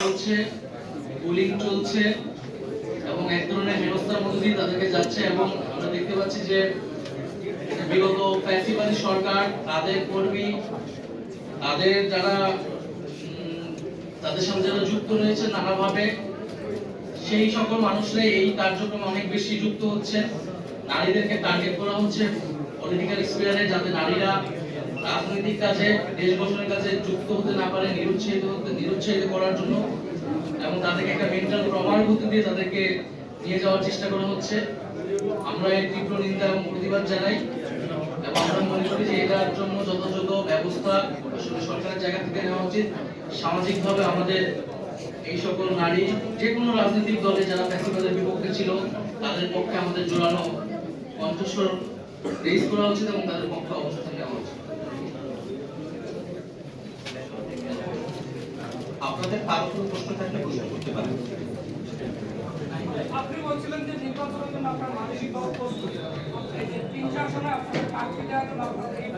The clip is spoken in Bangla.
চলছে, পুলিং চলছে এবং এক ধরনের হেনস্থার মধ্যে দিয়ে তাদেরকে যাচ্ছে এবং আমরা দেখতে পাচ্ছি যে বিগত ফ্যাসিবাদী সরকার তাদের কর্মী তাদের যারা তাদের সাথে যারা যুক্ত রয়েছে নানাভাবে সেই সকল মানুষরাই এই কার্যক্রমে অনেক বেশি যুক্ত হচ্ছে। নারীদেরকে টার্গেট করা হচ্ছে পলিটিক্যাল স্ফিয়ারে, যাতে নারীরা রাজনৈতিক কাজে দেশ গঠনের কাজে যুক্ত হতে না পারে, নিরুৎসাহিত করার জন্য এবং তাদেরকে একটা মেন্টাল ট্রমার মধ্যে দিয়ে তাদেরকে নিয়ে যাওয়ার চেষ্টা করা হচ্ছে। আমরা এর তীব্র নিন্দা এবং প্রতিবাদ জানাই এবং আমরা মনে করি যে এটার জন্য যথাযথ ব্যবস্থা আসলে সরকারের জায়গা থেকে নেওয়া উচিত। সামাজিকভাবে আমাদের এই সকল নারী যে কোনো রাজনৈতিক দলে যারা ফ্যাসিবাদের বিপক্ষে ছিল তাদের পক্ষে আমাদের জোরালো কণ্ঠস্বর রেজ করা উচিত এবং তাদের পক্ষে অবস্থান নেওয়া উচিত। আপনাদের কারো কোনো প্রশ্ন থাকলে প্রশ্ন করতে পারেন। আপনি বলছিলেন যে নির্বাচনের জন্য আপনার মানসিক প্রস্তুতি, এই যে 3-4 সনে আপনাদের প্রার্থী দেওয়ার জন্য আপনাদের এই